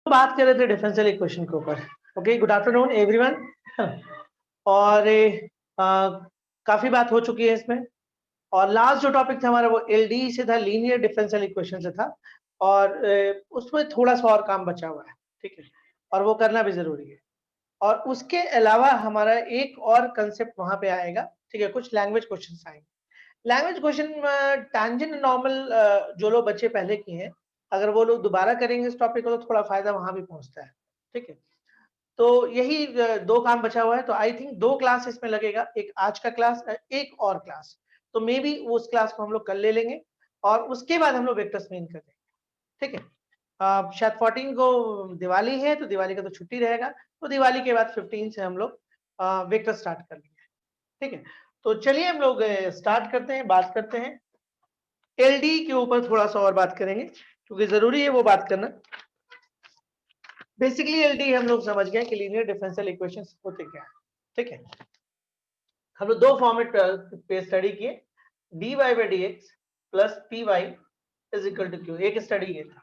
बात कर रहे थे डिफरेंशियल इक्वेशन के ऊपर। Okay, good afternoon everyone. और काफी बात हो चुकी है इसमें, और लास्ट जो टॉपिक था हमारा वो एलडी से था, लीनियर डिफरेंशियल इक्वेशन से था, और उसमें थोड़ा सा और काम बचा हुआ है, ठीक है, और वो करना भी जरूरी है। और उसके अलावा हमारा एक और कंसेप्ट वहां पे आएगा, ठीक है, कुछ लैंग्वेज क्वेश्चंस आएंगे। लैंग्वेज क्वेश्चन टैंजेंट नॉर्मल जो लोग बच्चे पहले किए हैं, अगर वो लोग दोबारा करेंगे इस टॉपिक को तो थोड़ा फायदा वहां भी पहुंचता है, ठीक है। तो यही दो काम बचा हुआ है, तो आई थिंक 2 क्लास इसमें लगेगा, एक आज का क्लास, एक और क्लास, तो मे बी उस क्लास को हम लोग कल ले लेंगे और उसके बाद हम लोग वेक्टर्स मेन कर देंगे, ठीक है। शायद 14 को दिवाली है, तो दिवाली का तो छुट्टी रहेगा, तो दिवाली के बाद 15 से हम लोग वेक्टर स्टार्ट कर लेंगे, ठीक है। तो चलिए हम लोग स्टार्ट करते हैं, बात करते हैं एलडी के ऊपर, थोड़ा सा और बात करेंगे क्योंकि जरूरी है वो बात करना। बेसिकली एलडी हम लोग समझ गए कि लीनियर डिफरेंशियल इक्वेशंस होते क्या है, ठीक है। हम लोग दो फॉर्मेट पे स्टडी किए, dy by D X plus P Y is equal to Q, एक स्टडी ये था।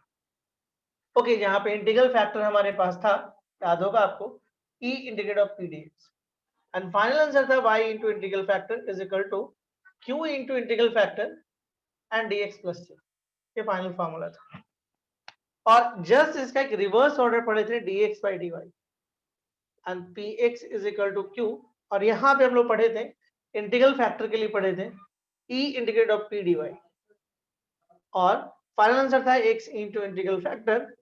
ओके, यहाँ पे इंटीग्रल फैक्टर हमारे पास था, याद होगा आपको, e integrate of P D x, and final answer था y into integral factor is equal to q into integral factor and dx plus c, ये फाइनल फॉर्मूला था। और जस्ट इसका एक रिवर्स ऑर्डर पढ़े थे, dx by dy and px is equal to q, और यहाँ पे हम लोग पढ़े थे इंटीग्रल फैक्टर के लिए पढ़े थे e integrate of p dy, और फाइनल आंसर था x into integral factor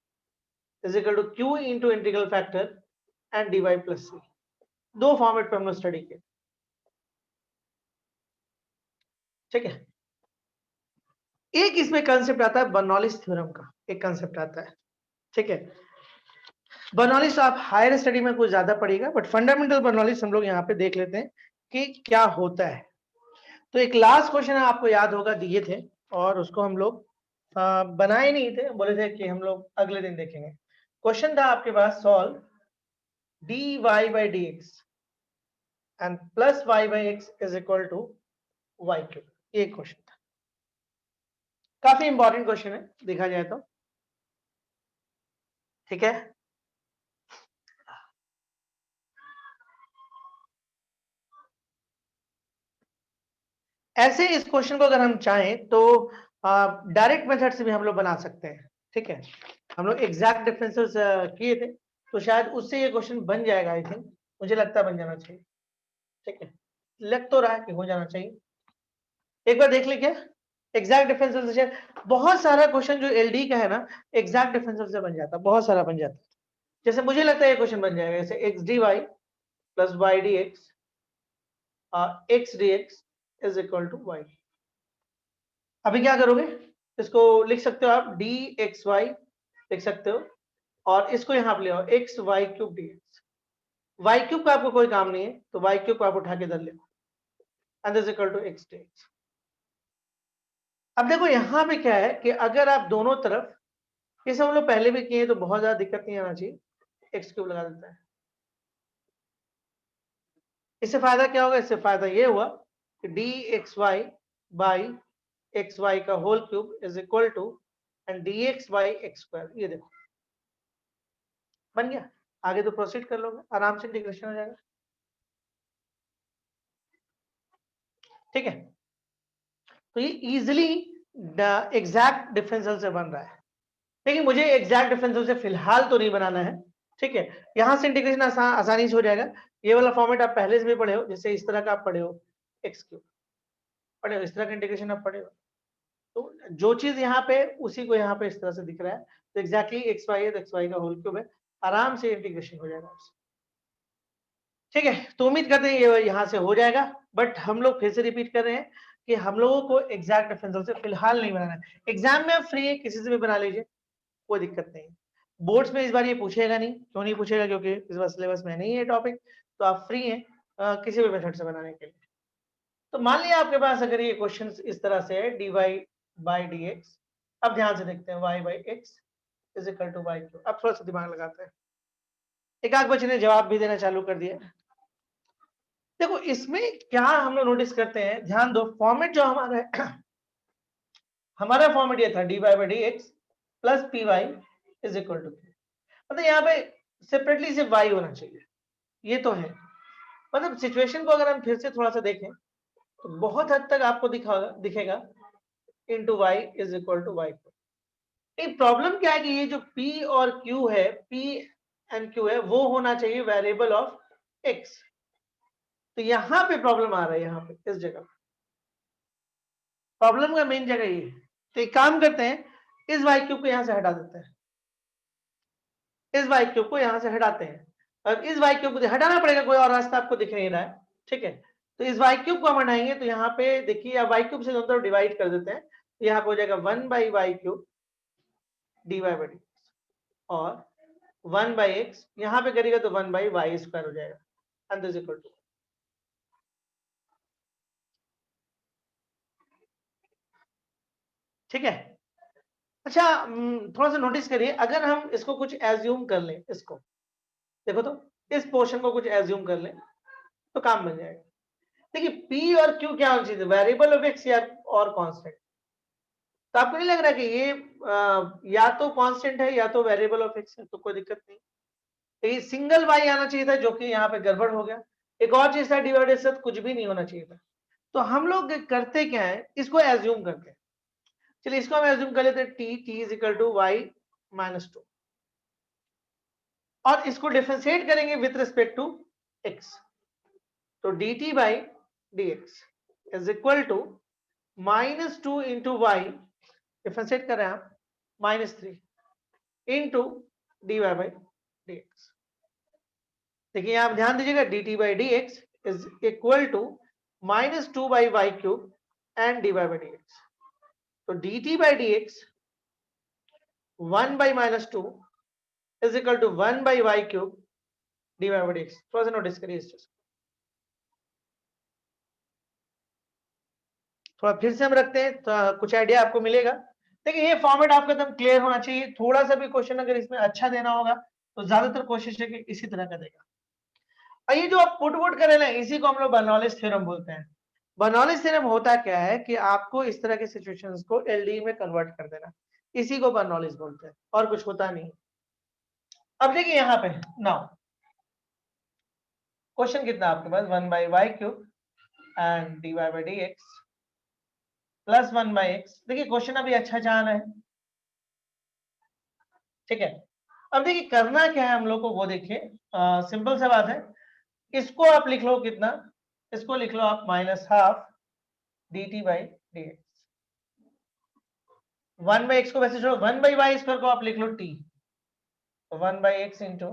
is equal to q into integral factor and dy plus c। दो फॉर्मेट पे हम लोग स्टडी किए, ठीक है। एक इसमें कंसेप्ट आता है बर्नौलीज थ्योरम का, एक कंसेप्ट आता है, ठीक है। बर्नौलीज आप हायर स्टडी में कुछ ज्यादा पढ़िएगा, बट फंडामेंटल बर्नौलीज हम लोग यहाँ पे देख लेते हैं कि क्या होता है। तो एक लास्ट क्वेश्चन आपको याद होगा दिए थे, और उसको हम लोग बनाए नहीं थे, बोले थे कि हम लोग अगले दिन देखेंगे। क्वेश्चन था आपके पास, solve dy by D x and plus y by x is equal to y cube, ये क्वेश्चन था। काफी इंपॉर्टेंट क्वेश्चन है देखा जाए तो, ठीक है। ऐसे इस क्वेश्चन को अगर हम चाहें तो डायरेक्ट मेथड से भी हम लोग बना सकते हैं, ठीक है। हम लोग एग्जैक्ट डिफरेंसेस किए थे, तो शायद उससे ये क्वेश्चन बन जाएगा, आई थिंक, मुझे लगता है बन जाना चाहिए, ठीक है। लग तो रहा है कि हो जाना चाहिए, एक बार देख लीजिए। एग्जैक्ट डिफरेंशियल से बहुत सारा क्वेश्चन जो एलडी का है ना, एग्जैक्ट डिफरेंशियल से बन जाता है, बहुत सारा बन जाता है। जैसे मुझे लगता है ये क्वेश्चन बन जाएगा, जैसे X D Y plus Y D X, X D X is equal to Y. अभी क्या करोगे, इसको लिख सकते हो आप डी एक्स वाई लिख सकते हो, और इसको यहाँ पे ले आओ X Y cube D x. Y cube का आपको कोई काम नहीं है, तो वाई क्यूब को आप उठा के इधर ले, and is equal to X D X. अब देखो यहाँ पे क्या है कि अगर आप दोनों तरफ, ये सब हम लोग पहले भी किए तो बहुत ज्यादा दिक्कत नहीं आना चाहिए, एक्स क्यूब लगा देता है। इससे फायदा क्या होगा, इससे फायदा ये हुआ कि d x y by x y का whole cube is equal to and d x by x square, ये देखो बन गया। आगे तो प्रोसीड कर लोगे आराम से, इंटीग्रेशन हो जाएगा, ठीक है। तो ये इजिली एग्जैक्ट डिफरेंशियल से बन रहा है, लेकिन मुझे एग्जैक्ट डिफरेंशियल से फिलहाल तो नहीं बनाना है, ठीक है। यहां से इंटीग्रेशन आसानी से हो जाएगा। ये वाला फॉर्मेट आप पहले से भी पढ़े हो, जैसे इस तरह का आप पढ़े हो, एक्स क्यूब पढ़े हो, इस तरह का इंटीग्रेशन आप पढ़े हो, तो जो चीज यहाँ पे उसी को यहाँ पे इस तरह से दिख रहा है, तो एग्जैक्टली एक्स वाई है, तो एक्स वाई का होल क्यूब है, आराम से इंटीग्रेशन हो जाएगा, ठीक है। तो उम्मीद करते हैं ये यहाँ से हो जाएगा, बट हम लोग फिर से रिपीट कर रहे हैं कि हम लोगों को एग्जैक्ट डिफरेंशियल से फिलहाल नहीं बनाना है। एग्जाम में आप फ्री है, किसी से भी बना लीजिए, कोई दिक्कत नहीं। बोर्ड्स में इस बार ये पूछेगा नहीं, क्यों नहीं पूछेगा, क्योंकि इस बार सिलेबस में नहीं है टॉपिक, तो आप फ्री हैं किसी भी मेथड से बनाने के लिए। तो मान लिया आपके पास अगर ये क्वेश्चन इस तरह से है, D Y by D X, अब ध्यान से देखते हैं Y by x is equal to Y Q. अब थोड़ा सा दिमाग लगाते हैं, एक आध बच्चे ने जवाब भी देना चालू कर दिया। देखो इसमें क्या हम लोग नोटिस करते हैं, ध्यान दो, फॉर्मेट जो हमारा है, हमारा फॉर्मेट ये था D Y by D X plus P Y is equal to, मतलब यहाँ पे सेपरेटली सिर्फ y होना चाहिए, ये तो है। मतलब सिचुएशन को अगर हम फिर से थोड़ा सा देखें तो बहुत हद तक आपको दिखेगा into Y is equal to Y. एक प्रॉब्लम क्या है कि ये जो P और Q है, P एंड Q है, वो होना चाहिए वेरिएबल ऑफ x। तो यहां पे प्रॉब्लम आ रहा है, यहां पे इस जगह प्रॉब्लम का मेन जगह ये है। तो एक काम करते हैं, इस वाई क्यूब को यहां से हटा देते हैं, इस वाई क्यूब को यहां से हटाते हैं। और इस वाई क्यूब को हटाना पड़ेगा, कोई और रास्ता आपको दिख नहीं रहा है, ठीक है। तो इस वाई क्यूब को हम हटाएंगे तो यहाँ पे देखिए, अब वाई क्यूब से दोनों तरफ डिवाइड कर देते हैं, तो यहाँ पे हो जाएगा 1/y³ dy बाई डी, और 1/x यहाँ पे करेगा तो 1/y² हो जाएगा, एंड दिस इक्वल टू, ठीक है। अच्छा, थोड़ा सा नोटिस करिए, अगर हम इसको कुछ एज्यूम कर लें, इसको देखो तो, इस पोर्शन को कुछ एज्यूम कर लें तो काम बन जाएगा। देखिए P और Q क्या होना चाहिए, वेरिएबल ऑफ x या और कांस्टेंट। तो आपको नहीं लग रहा कि ये या तो कांस्टेंट है या तो वेरिएबल ऑफ x है, तो कोई दिक्कत नहीं। तो ये सिंगल y आना चाहिए था, जो कि यहाँ पे गड़बड़ हो गया। एक और चीज था, डिवाइडेड से कुछ भी नहीं होना चाहिए था। तो हम लोग करते क्या है, इसको एज्यूम करते हैं। चलिए इसको हम एज्यूम कर लेते हैं, t is equal to y-2, और इसको डिफरेंशिएट करेंगे विथ रिस्पेक्ट टू x। तो dt by dx is equal to -2 into Y, differentiate कर रहे हैं आप, -3 इंटू dy बाई dx। देखिए आप ध्यान दीजिएगा, dt by dx is equal to -2/y³ and dy by dx। तो dt by dx 1/-2 is equal to 1/y³ dy by dx। थोड़ा सा नोटिस करिए इस चीज, थोड़ा फिर से हम रखते हैं तो कुछ आइडिया आपको मिलेगा। देखिए ये फॉर्मेट आपका एकदम क्लियर होना चाहिए। थोड़ा सा भी क्वेश्चन अगर इसमें अच्छा देना होगा तो ज्यादातर कोशिश है कि इसी तरह का देगा। और ये जो आप पुट वुट करें ना, इसी को हम लोग बर्नौलिस थ्योरम बोलते हैं। बर्नौलिस थ्योरम होता क्या है कि आपको इस तरह के सिचुएशंस को एलडी में कन्वर्ट कर देना, इसी को बर्नौलिस बोलते हैं, और कुछ होता नहीं। अब देखिए यहाँ पे नाउ क्वेश्चन कितना आपके पास, 1/y³ and dy by dx plus 1/x। देखिए क्वेश्चन अभी अच्छा जा रहा है, ठीक है। अब देखिए करना क्या है हम लोग को, वो देखिए सिंपल सा बात है। इसको आप लिख लो कितना, इसको लिख लो आप -12 dt बाई dx। 1/x को वैसे छोड़ो, 1/y² को आप लिख लो t, तो 1/x इंटू,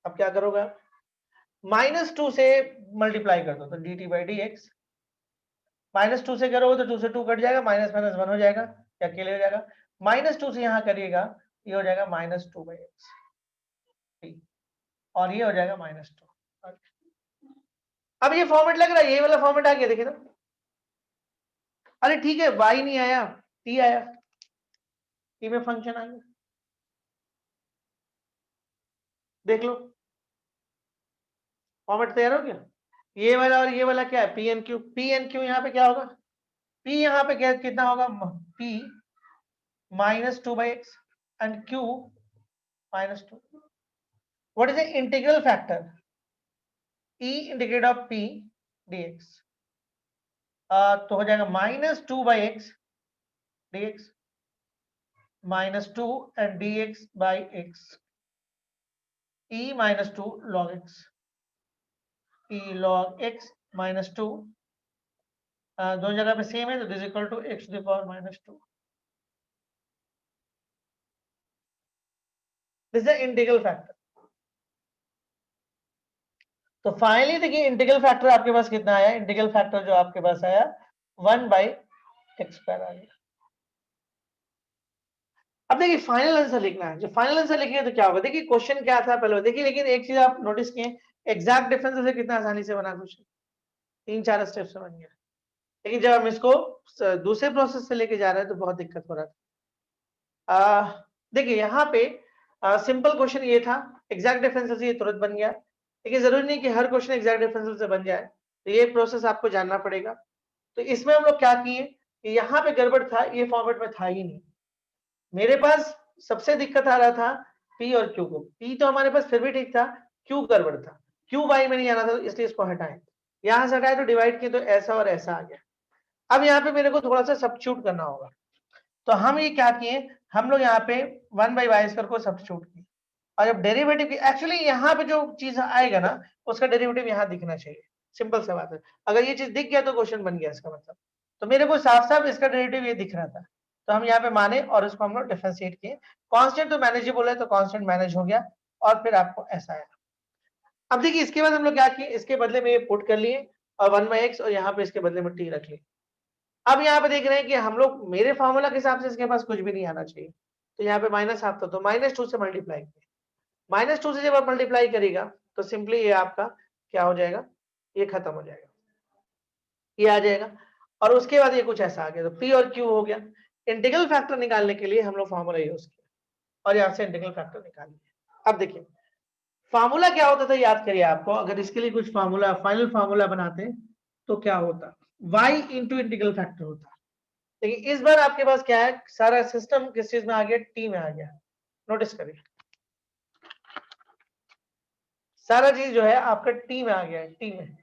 अब क्या करोगे आप, -2 से मल्टीप्लाई कर दो तो dt बाई dx, -2 से करोगे तो 2 से 2 कट जाएगा, माइनस माइनस 1 हो जाएगा, या अकेले हो जाएगा। -2 से यहाँ करिएगा, ये हो जाएगा -2/x, और ये हो जाएगा -2। अब ये फॉर्मेट लग रहा है, ये वाला फॉर्मेट आ गया, देखिए ना। अरे ठीक है, y नहीं आया, t आया, t में फंक्शन आ गया, देख लो फॉर्मेट तैयार हो गया। ये वाला और ये वाला क्या है, पी एन क्यू यहाँ पे क्या होगा, p यहाँ पे क्या कितना होगा, p -2/x and q -2। What is the integral factor, e integrate of p dx, तो हो जाएगा -2/x dx -2 and dx by x, e -2 log x, e log x -2, दोनों जगह पे सेम है, तो this equal to x to the power -2। This is integral factor. तो finally देखिए इंटीग्रल फैक्टर आपके पास कितना आया, इंटीग्रल फैक्टर जो आपके पास आया 1/x² आ गया। अब देखिए फाइनल आंसर लिखना है, जो फाइनल आंसर लिखेंगे तो क्या होगा, देखिए क्वेश्चन क्या था पहले देखिए, लेकिन एक चीज आप नोटिस किए, एग्जैक्ट डिफरेंस से कितना आसानी से बना क्वेश्चन, 3-4 स्टेप से बन गया। लेकिन जब हम इसको दूसरे प्रोसेस से लेके जा रहे हैं तो बहुत दिक्कत हो रहा था। देखिए यहाँ पे सिंपल क्वेश्चन ये था, एग्जैक्ट डिफरेंस से ये तुरंत बन गया। लेकिन जरूरी नहीं कि हर क्वेश्चन एग्जैक्ट डिफरेंस से बन जाए, तो ये प्रोसेस आपको जानना पड़ेगा। तो इसमें हम लोग क्या किए, यहाँ पे गड़बड़ था, ये फॉर्मेट में था ही नहीं मेरे पास। सबसे दिक्कत आ रहा था P और Q को। P तो हमारे पास फिर भी ठीक था, Q गड़बड़ था। Q बाई में नहीं आना था, इसलिए इसको हटाएं। यहां से हटाए तो डिवाइड किए तो ऐसा और ऐसा आ गया। अब यहाँ पे मेरे को थोड़ा सा सब्स्टिट्यूट करना होगा, तो हम ये क्या किए, हम लोग यहाँ पे 1/y² को सब्स्टिट्यूट किए, और जब डेरिवेटिव एक्चुअली यहाँ पे जो चीज आएगा ना उसका डेरिवेटिव यहाँ दिखना चाहिए। सिंपल सा बात है, अगर ये चीज दिख गया तो क्वेश्चन बन गया इसका मतलब। तो मेरे को साफ साफ इसका डेरिवेटिव ये दिख रहा था, तो हम यहाँ पे माने और इसको हम लोग डिफरेंशिएट किए। कांस्टेंट तो मैनेजेबल है तो कांस्टेंट मैनेज हो गया, और फिर आपको ऐसा आया। अब देखिए इसके बाद हम लोग क्या किए, इसके बदले में ये पुट कर लिए और 1/x और यहाँ पे इसके बदले में t रख लिए। अब यहाँ पे देख रहे हैं कि हम लोग मेरे फार्मूला के हिसाब से इसके पास कुछ भी नहीं आना चाहिए, तो यहाँ पे -1/2 था तो -2 से मल्टीप्लाई किया। -2 से जब आप मल्टीप्लाई करेगा तो सिंपली ये आपका क्या हो जाएगा, ये खत्म हो जाएगा, ये आ जाएगा। और उसके बाद ये कुछ ऐसा आ गया, तो P और Q हो गया। इंटीग्रल फैक्टर निकालने के लिए हम लोग फार्मूला यूज किया और यहाँ से इंटीग्रल फैक्टर निकाल लिया। अब देखिए फार्मूला क्या होता था, याद करिए आपको, अगर इसके लिए कुछ फार्मूला फाइनल फार्मूला बनाते तो क्या होता, y इंटू इंटीग्रल फैक्टर होता। लेकिन इस बार आपके पास क्या है, सारा सिस्टम किस चीज में आ गया, टी में आ गया। नोटिस करिए सारा चीज जो है आपका टी में आ गया है, टी में,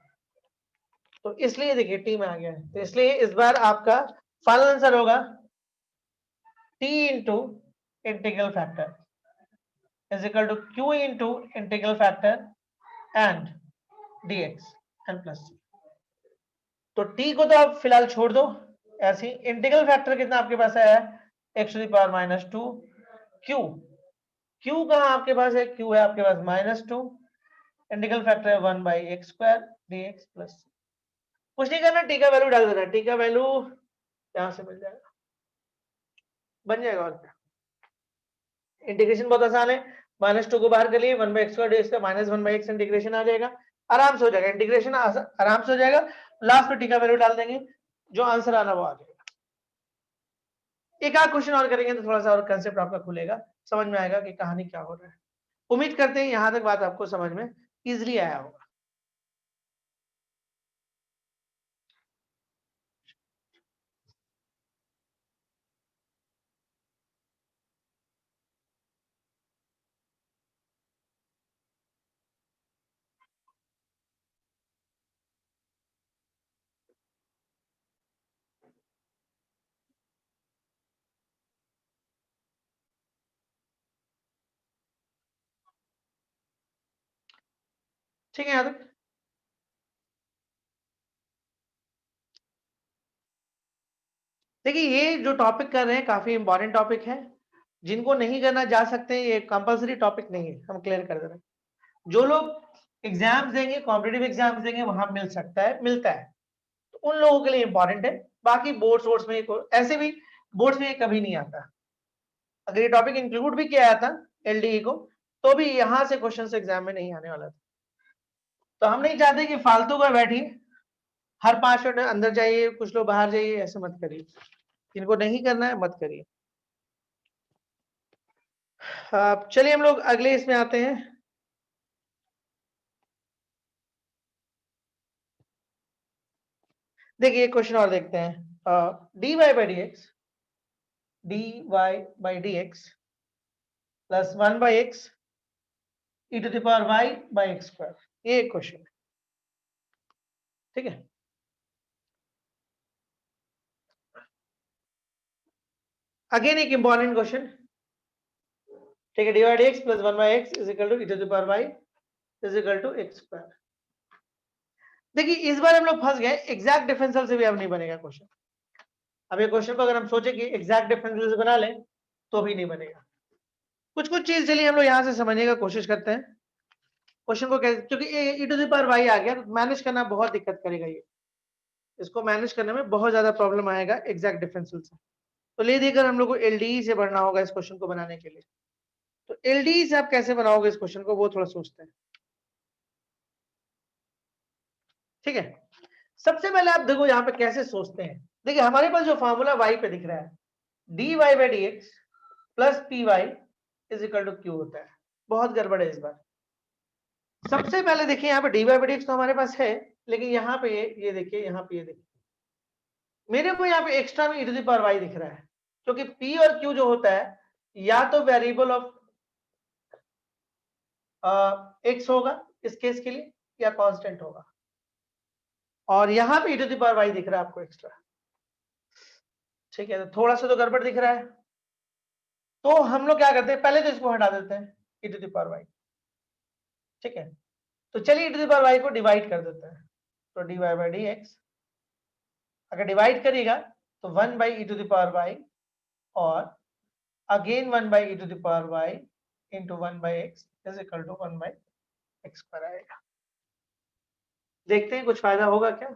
तो इसलिए देखिए टी में आ गया है, तो इसलिए इस बार आपका फाइनल आंसर होगा T into integral factor is equal to Q into integral factor and dx and plus. तो t को तो आप फिलहाल छोड़ दो ऐसे ही। इंटीग्रल फैक्टर कितना आपके पास आया है, x⁻²। q q कहां आपके पास है, q है आपके पास -2। इंटीग्रल फैक्टर है 1/x² dx प्लस। कुछ नहीं करना, t का वैल्यू डाल देना, t का वैल्यू यहां से मिल जाएगा, बन जाएगा। और क्या, इंटीग्रेशन बहुत आसान है, -2 को बाहर कर लिए 1/x² dx का -1/x इंटीग्रेशन आ जाएगा, आराम से हो जाएगा इंटीग्रेशन, आराम से हो जाएगा। लास्ट में t का वैल्यू डाल देंगे, जो आंसर आना वो आ जाएगा। एक आध क्वेश्चन और करेंगे तो थोड़ा सा और कंसेप्ट आपका खुलेगा, समझ में आएगा कि कहानी क्या हो रहा है। उम्मीद करते हैं यहां तक बात आपको समझ में इजीली आया होगा। ठीक है यहाँ तक। देखिए ये जो टॉपिक कर रहे हैं काफी इंपॉर्टेंट टॉपिक है, जिनको नहीं करना जा सकते हैं, ये कंपलसरी टॉपिक नहीं है, हम क्लियर कर दे रहे हैं। जो लोग एग्जाम्स देंगे, कॉम्पिटिटिव एग्जाम्स देंगे, वहां मिल सकता है, मिलता है, तो उन लोगों के लिए इंपॉर्टेंट है। बाकी बोर्ड्स में ऐसे भी बोर्ड्स में कभी नहीं आता। अगर ये टॉपिक इंक्लूड भी किया था एलडीई को, तो भी यहां से क्वेश्चन एग्जाम में नहीं आने वाला था। तो हम नहीं चाहते कि फालतू का बैठिए, हर 5 मिनट अंदर जाइए, कुछ लोग बाहर जाइए, ऐसे मत करिए। इनको नहीं करना है मत करिए। चलिए हम लोग अगले इसमें आते हैं। देखिए क्वेश्चन और देखते हैं। dy by dx plus 1/x e to the power y by x², ये एक क्वेश्चन है, ठीक है। अगेन एक इंपॉर्टेंट क्वेश्चन, ठीक है। dy by dx plus 1/x is equal to e to the power y is equal to x²। देखिए इस बार हम लोग फंस गए, एग्जैक्ट डिफरेंशियल से भी अब नहीं बनेगा क्वेश्चन। अब ये क्वेश्चन को अगर हम सोचे कि एग्जैक्ट डिफरेंशियल से बना लें तो भी नहीं बनेगा। कुछ कुछ चीज चलिए हम लोग यहाँ से समझने का कोशिश करते हैं। क्वेश्चन को कैसे, क्योंकि e to the power y आ गया तो मैनेज करना बहुत दिक्कत करेगा, ये इसको मैनेज करने में बहुत ज्यादा प्रॉब्लम आएगा एग्जैक्ट डिफरेंशियल से। तो ले देकर हम लोग को एलडीई से बढ़ना होगा इस क्वेश्चन को बनाने के लिए। तो एलडीई से आप कैसे बनाओगे इस क्वेश्चन को, वो थोड़ा सोचते हैं, ठीक है। सबसे पहले आप देखो यहाँ पे कैसे सोचते हैं। देखिए हमारे पास जो फॉर्मूला y पे दिख रहा है, dy by dx plus P Y is equal to Q होता है। बहुत गड़बड़ है इस बार। सबसे पहले देखिए यहाँ पे dy by dx तो हमारे पास है, लेकिन यहाँ पे ये देखिए, यहाँ पे ये देखिए, मेरे को यहाँ पे एक्स्ट्रा में e to the power y दिख रहा है, क्योंकि p और q जो होता है या तो वेरिएबल ऑफ x होगा इस केस के लिए, या कांस्टेंट होगा। और यहां पे e to the power y दिख रहा है आपको एक्स्ट्रा, ठीक है, तो थोड़ा सा तो गड़बड़ दिख रहा है। तो हम लोग क्या करते हैं, पहले तो इसको हटा देते हैं e to the power y, ठीक है। तो चलिए e to the power y को डिवाइड कर देते हैं, तो dy बाई dx, अगर डिवाइड करिएगा तो 1 by e to the power y और again 1 by e to the power y into 1 by x is equal to 1 by x पर आएगा। देखते हैं कुछ फायदा होगा क्या।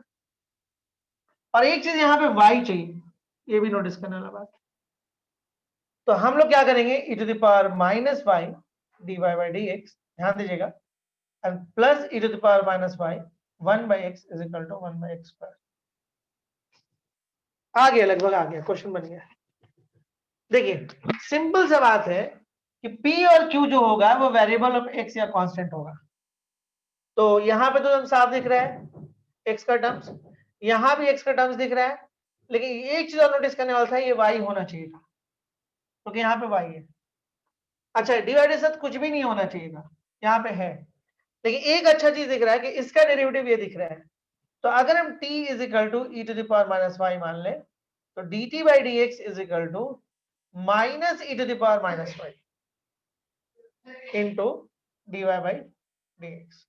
और एक चीज यहाँ पे y चाहिए, ये भी नोटिस करने वाला बात। तो हम लोग क्या करेंगे, e to the power minus y dy by dx, ध्यान दीजिएगा, and plus e to the power minus y 1 by x is equal to 1 by x पर। आ गया, लगभग आ गया, क्वेश्चन बन गया। देखिए सिंपल सा बात है कि p और q जो होगा वो वेरिएबल ऑफ x या कांस्टेंट होगा। तो यहां पे तो हम साफ दिख रहा है x का टर्म्स, यहां भी x का टर्म्स दिख रहा है, लेकिन एक चीज और नोटिस करने वाला था, ये y होना चाहिए था, क्योंकि यहाँ पे y है। अच्छा, डिवाइड के साथ कुछ भी नहीं होना चाहिए था, यहाँ पे है, लेकिन एक अच्छा चीज दिख रहा है कि इसका डेरिवेटिव ये दिख रहा है। तो अगर हम t is equal to e to the power minus y मान ले, तो dt by dx is equal to minus e to the power minus y into dy by dx।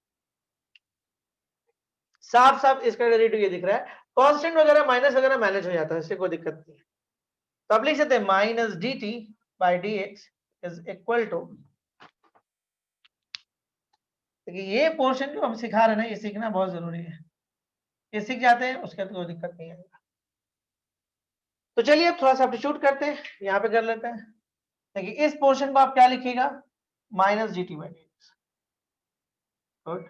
साफ साफ इसका डेरिवेटिव ये दिख रहा है। कांस्टेंट वगैरह माइनस वगैरह मैनेज हो जाता है, इससे कोई दिक्कत नहीं है। तो अब लिख सकते हैं minus dt by dx is equal to, देखिए ये पोर्शन जो हम सिखा रहे हैं ना, ये सीखना बहुत जरूरी है, ये सीख जाते हैं उसके बाद कोई दिक्कत नहीं आएगा। तो चलिए अब थोड़ा सा सब्स्टिट्यूट करते हैं, यहाँ पे कर लेते हैं। देखिए इस पोर्शन को आप क्या लिखिएगा, minus G T by dx, good.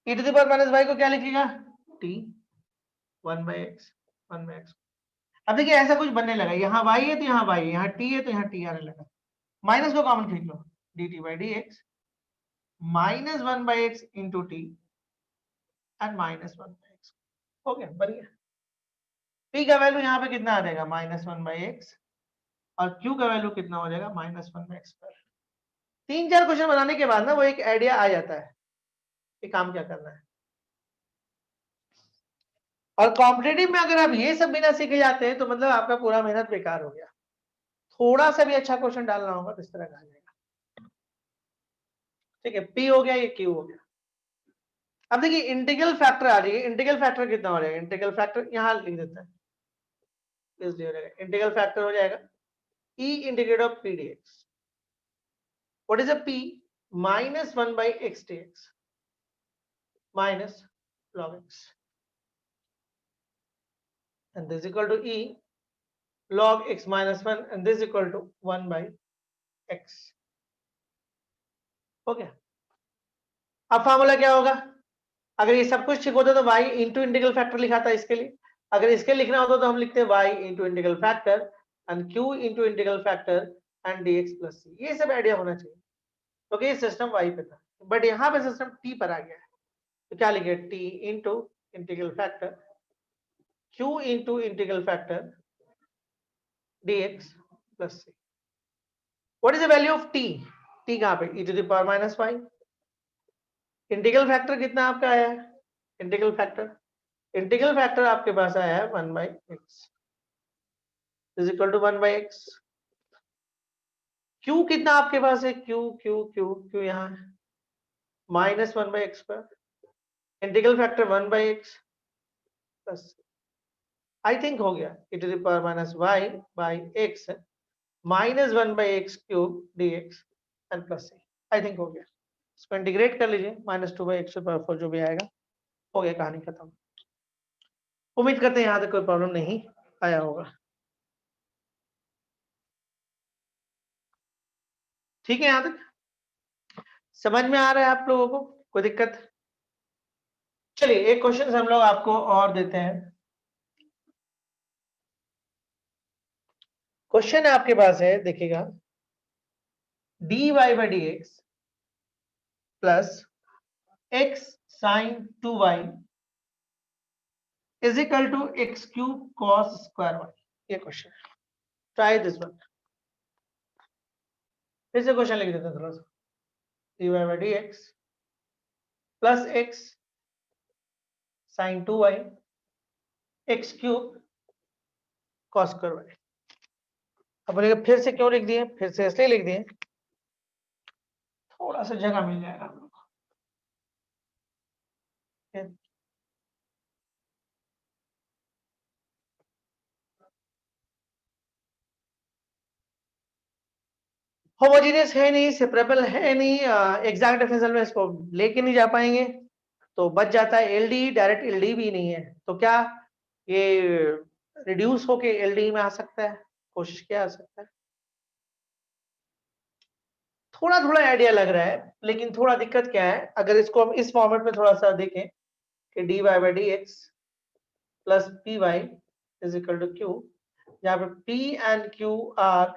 e to the power minus y को क्या लिखिएगा, t 1 by x 1 by x। अब देखिए ऐसा कुछ बनने लगा, यहाँ y है तो यहाँ y है, यहाँ t है तो यहाँ t आने लगा, माइनस को कॉमन खींच लो, dt by dx minus 1 by x into T and minus 1 by x, हो गया, बन गया। p का वैल्यू यहाँ पे कितना आ जाएगा, माइनस 1 बाई x, और q का वैल्यू कितना हो जाएगा, माइनस 1 बाई x पर। 3-4 क्वेश्चन बनाने के बाद ना वो एक आइडिया आ जाता है कि काम क्या करना है। और कॉम्पिटेटिव में अगर आप ये सब बिना सीखे जाते हैं तो मतलब आपका पूरा मेहनत बेकार हो गया। थोड़ा सा भी अच्छा क्वेश्चन डालना होगा तो इस तरह का आ जाएगा, ठीक है। p हो गया, ये q हो गया। अब देखिए इंटीग्रल फैक्टर आ जाइए, इंटीग्रल फैक्टर कितना हो जाएगा, इंटीग्रल फैक्टर यहाँ लिख देते हैं, इसलिए हो जाएगा इंटीग्रल फैक्टर हो जाएगा e integrate of p dx, what is a p, minus 1 by x dx minus log x, and this is equal to e log x minus 1, and this is equal to 1 by x, हो गया। अब formula क्या होगा, अगर ये सब कुछ ठीक होता तो y इंटू इंटीग्रल फैक्टर लिखा था इसके लिए, अगर इसके लिखना होता तो हम लिखते y into integral factor and q into integral factor and dx plus c। ये सब आइडिया होना चाहिए, क्योंकि ये सिस्टम y पे था, बट यहाँ पे सिस्टम t पर आ गया है। तो क्या लिखे, t into integral factor q into integral factor dx plus c। What is the value of t, t कहाँ पे, e to the power minus y। Integral factor कितना आपका आया है, इंटीग्रल फैक्टर आपके पास आया है 1 by x is equal to 1 by x। q कितना आपके पास है, q यहाँ है माइनस 1 बाई x पर, integral factor 1 by x plus, I think हो गया, e to the power minus y by x minus 1 by x cube dx and plus c, I think हो गया। इसको इंटीग्रेट कर लीजिए, माइनस 2 बाई x पावर 4 जो भी आएगा, हो गया, कहानी खत्म। उम्मीद करते हैं यहाँ तक कोई प्रॉब्लम नहीं आया होगा, ठीक है। यहाँ तक समझ में आ रहा है आप लोगों को, कोई दिक्कत। चलिए एक क्वेश्चन हम लोग आपको और देते हैं। क्वेश्चन आपके पास है, देखिएगा, dy by dx plus x sine 2y is equal to x cube cos square y, ये क्वेश्चन है, ट्राई दिस वन। फिर से क्वेश्चन लिख देते हैं थोड़ा सा, dy by dx plus x sin 2y x cube cos square y। अब बोलेगा फिर से क्यों लिख दिए, फिर से इसलिए लिख दिए थोड़ा सा जगह मिल जाएगा हम लोग को। होमोजेनियस है नहीं, सेपरेबल है नहीं, एग्जैक्ट डिफरेंशियल में इसको लेके नहीं जा पाएंगे, तो बच जाता है एलडी, डायरेक्ट एलडी भी नहीं है, तो क्या ये रिड्यूस होके एलडी में आ सकता है, कोशिश किया जा सकता है। थोड़ा थोड़ा आइडिया लग रहा है, लेकिन थोड़ा दिक्कत क्या है, अगर इसको हम इस फॉर्मेट में थोड़ा सा देखें कि dy by dx plus py is equal to q, जहां पे p and q are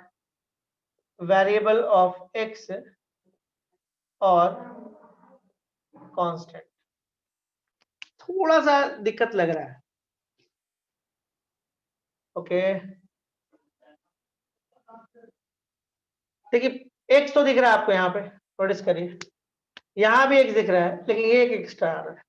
variable of x और कांस्टेंट, थोड़ा सा दिक्कत लग रहा है। ओके देखिए x तो दिख रहा है आपको, यहाँ पे नोटिस करिए, यहाँ भी x दिख रहा है, लेकिन ये एक एक्स्ट्रा आ रहा है।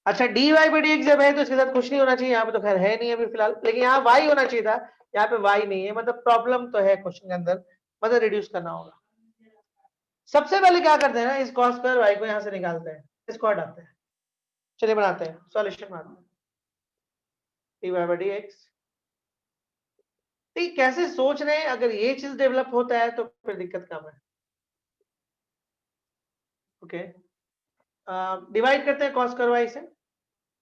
अच्छा dy by dx जब है तो इसके साथ कुछ नहीं होना चाहिए, यहाँ पे तो खैर है नहीं अभी फिलहाल, लेकिन यहाँ y होना चाहिए था, यहाँ पे y नहीं है, मतलब प्रॉब्लम तो है क्वेश्चन के अंदर, मतलब रिड्यूस करना होगा। सबसे पहले क्या करते हैं ना, इस cos स्क्वायर y को यहाँ से निकालते हैं, इसको हटाते हैं, चलिए बनाते हैं सॉल्यूशन बनाते हैं, dy by dx। ठीक कैसे सोच रहे हैं, अगर ये चीज डेवलप होता है तो फिर दिक्कत कम है। ओके डिवाइड करते हैं cos स्क्वायर y से,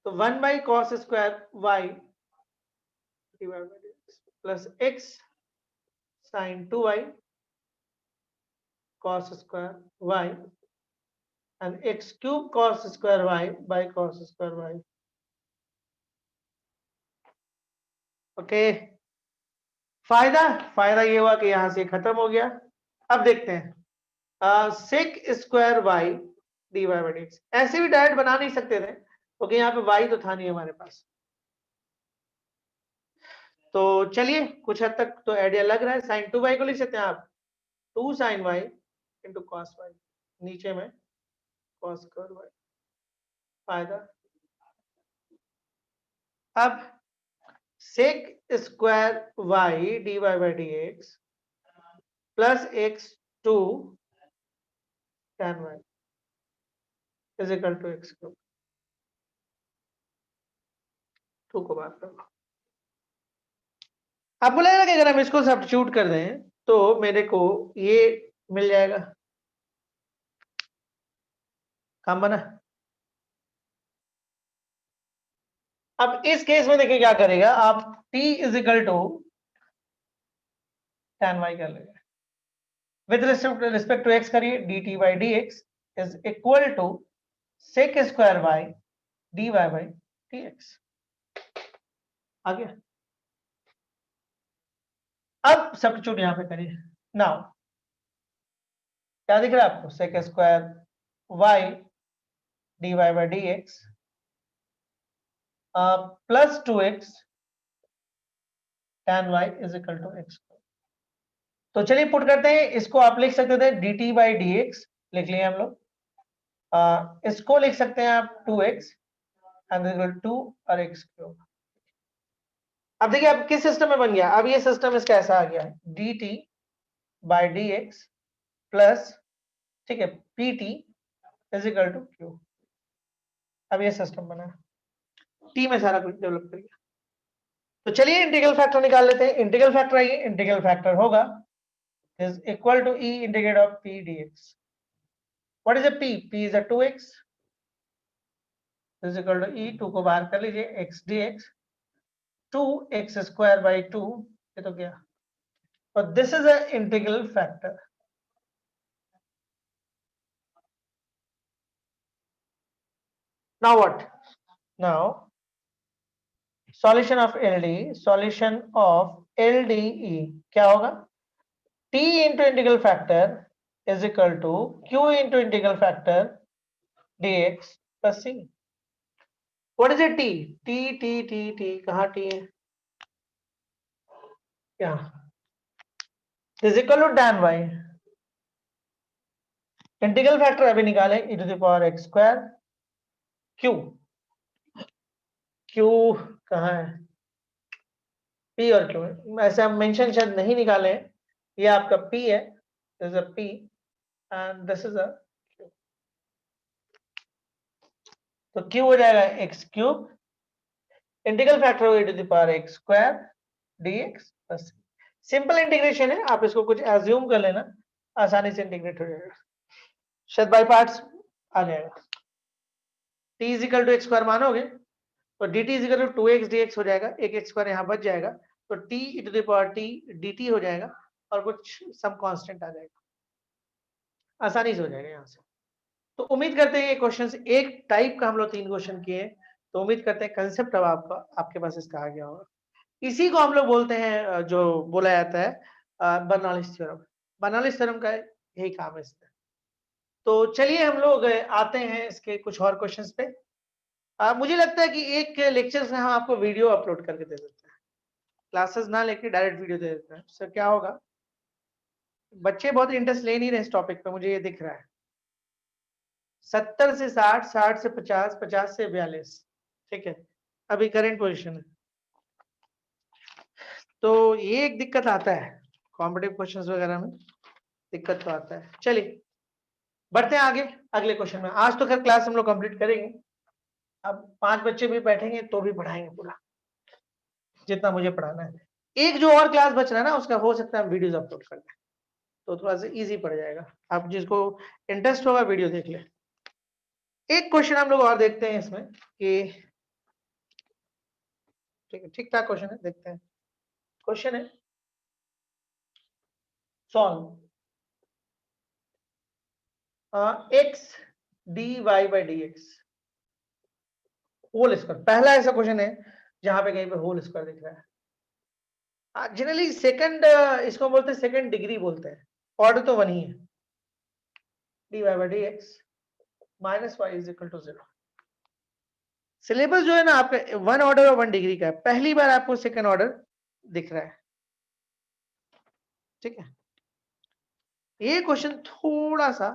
तो 1 by cos square y plus x sin 2y cos square y and x cube cos square y by cos square y। Okay फायदा ये हुआ कि यहां से खत्म हो गया। अब देखते हैं sec square y dy by dx, ऐसे भी डायरेक्ट बना नहीं सकते थे क्योंकि यहाँ पे y तो था नहीं हमारे पास, तो चलिए कुछ हद तक तो आइडिया लग रहा है। sin 2y को लिख सकते हैं आप 2 sin y into cos y, नीचे में cos स्क्वायर y फायदा। अब sec square y dy by dx plus x 2 tan y is equal to x cube, 2 को बाहर कर लो। आपको लगेगा कि अगर हम इसको सब्स्टिट्यूट कर दें तो मेरे को ये मिल जाएगा, काम बना। अब इस केस में देखिए क्या करेगा, आप t is equal to tan y कर लेंगे, विद रिस्पेक्ट टू x करिए, dt by dx is equal to sec square y dy by dx। आ गया, अब सब्स्टिट्यूट यहां पे करिए। नाउ क्या दिख रहा है आपको, sec square y dy by dx plus 2x tan y is equal to x। तो चलिए पुट करते हैं, इसको आप लिख सकते थे dt by dx, लिख लिए हम लोग, इसको लिख सकते हैं आप 2x एंड इक्वल 2 और x क्यूब। अब देखिए अब किस सिस्टम में बन गया, अब ये सिस्टम इसका ऐसा आ गया है dt by dx प्लस, ठीक है, pt is equal to q। अब ये सिस्टम बना, t में सारा कुछ डेवलप कर गया। तो चलिए इंटीग्रल फैक्टर निकाल लेते हैं, इंटीग्रल फैक्टर आइए, इंटीग्रल फैक्टर होगा is equal to e integrate of p dx। what is a p, p is a 2x is equal to e, 2 को बाहर कर लीजिए, x dx 2x square by 2, ये तो क्या, और this is a integral factor. Now what, now solution of LDE क्या होगा, t into integral factor is equal to q into integral factor dx plus c। What is a t, t t t t कहाँ t है, यहाँ is equal to tan y integral factor अभी निकाले e to the power x square q, q कहाँ है, p और q, ऐसे हम मेंशन शायद नहीं निकाले हैं, ये आपका p है, this is a p and this is a q, तो q हो जाएगा x क्यूब, इंटीग्रल फैक्टर होगा e to the power x square dx plus, simple integration है, आप इसको कुछ एज्यूम कर लेना, आसानी से इंटीग्रेट हो जाएगा, शायद बाय पार्ट्स आ जाएगा। t is equal to x square मानोगे तो dt is equal to 2x dx हो जाएगा, एक एक्स स्क्वायर यहाँ बच जाएगा, तो t e to the power t dt हो जाएगा और कुछ सम कांस्टेंट आ जाएगा, आसानी से हो जाएगा यहाँ से। तो उम्मीद करते हैं ये क्वेश्चंस एक टाइप का हम लोग 3 क्वेश्चन किए, तो उम्मीद करते हैं कंसेप्ट अब आपका आपके पास इसका आ गया होगा। इसी को हम लोग बोलते हैं जो बोला जाता है बर्नौलीज थ्योरम। बर्नौलीज थ्योरम का यही काम है इसमें। तो चलिए हम लोग आते हैं इसके कुछ और क्वेश्चंस पे। मुझे लगता है कि एक लेक्चर से हम आपको वीडियो अपलोड करके दे देते हैं, क्लासेस ना लेके डायरेक्ट वीडियो दे देते हैं, उससे क्या होगा, बच्चे बहुत इंटरेस्ट ले नहीं रहे इस टॉपिक पे, मुझे ये दिख रहा है। 70 से 60, 60 से 50, 50 से 42, ठीक है, अभी करंट पोजीशन है। तो ये एक दिक्कत आता है कॉम्पिटिटिव क्वेश्चंस वगैरह में, दिक्कत तो आता है। चलिए बढ़ते हैं आगे अगले क्वेश्चन में। आज तो खैर क्लास हम लोग कंप्लीट करेंगे, अब 5 बच्चे भी बैठेंगे तो भी पढ़ाएंगे पूरा जितना मुझे पढ़ाना है। एक जो और क्लास बच रहा है ना, उसका हो सकता है वीडियोस अपलोड कर दें, तो थोड़ा सा इजी पड़ जाएगा, आप जिसको इंटरेस्ट होगा वीडियो देख ले। एक क्वेश्चन हम लोग और देखते हैं इसमें कि, ठीक है, ठीक ठाक क्वेश्चन है, देखते हैं। क्वेश्चन है solve x dy by dx whole square. पहला ऐसा क्वेश्चन है जहां पे कहीं पे होल स्क्वायर दिख रहा है। जनरली सेकंड इसको बोलते हैं सेकंड डिग्री बोलते हैं, ऑर्डर तो वन ही है, dy by dx minus y is equal to 0। Syllabus जो है ना आपका 1 ऑर्डर और 1 डिग्री का है, पहली बार आपको सेकंड ऑर्डर दिख रहा है, ठीक है। ये क्वेश्चन थोड़ा सा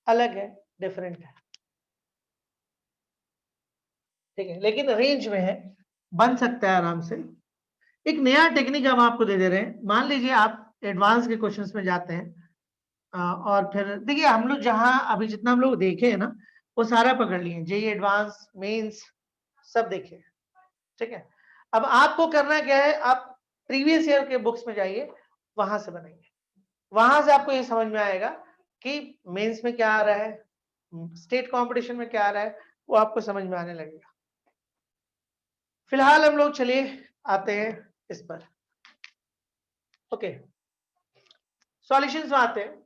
अलग है, डिफरेंट है, ठीक है, लेकिन रेंज में है, बन सकता है आराम से। एक नया टेक्निक हम आपको दे दे रहे हैं। मान लीजिए आप एडवांस के क्वेश्चंस में जाते हैं और फिर देखिए हम लोग जहां अभी जितना हम लोग देखे हैं ना, वो सारा पकड़ लिए, जेई एडवांस, मेंस सब देखे, ठीक है। अब आपको करना क्या है, आप प्रीवियस ईयर के बुक्स में जाइए, वहां से बनाइए, वहां से आपको ये समझ में आएगा कि मेंस में क्या आ रहा है, स्टेट कंपटीशन में क्या आ रहा है, वो आपको समझ में आने लगेगा। फिलहाल हम लोग चलिए आते हैं इस पर, ओके, सॉल्यूशंस में आते हैं।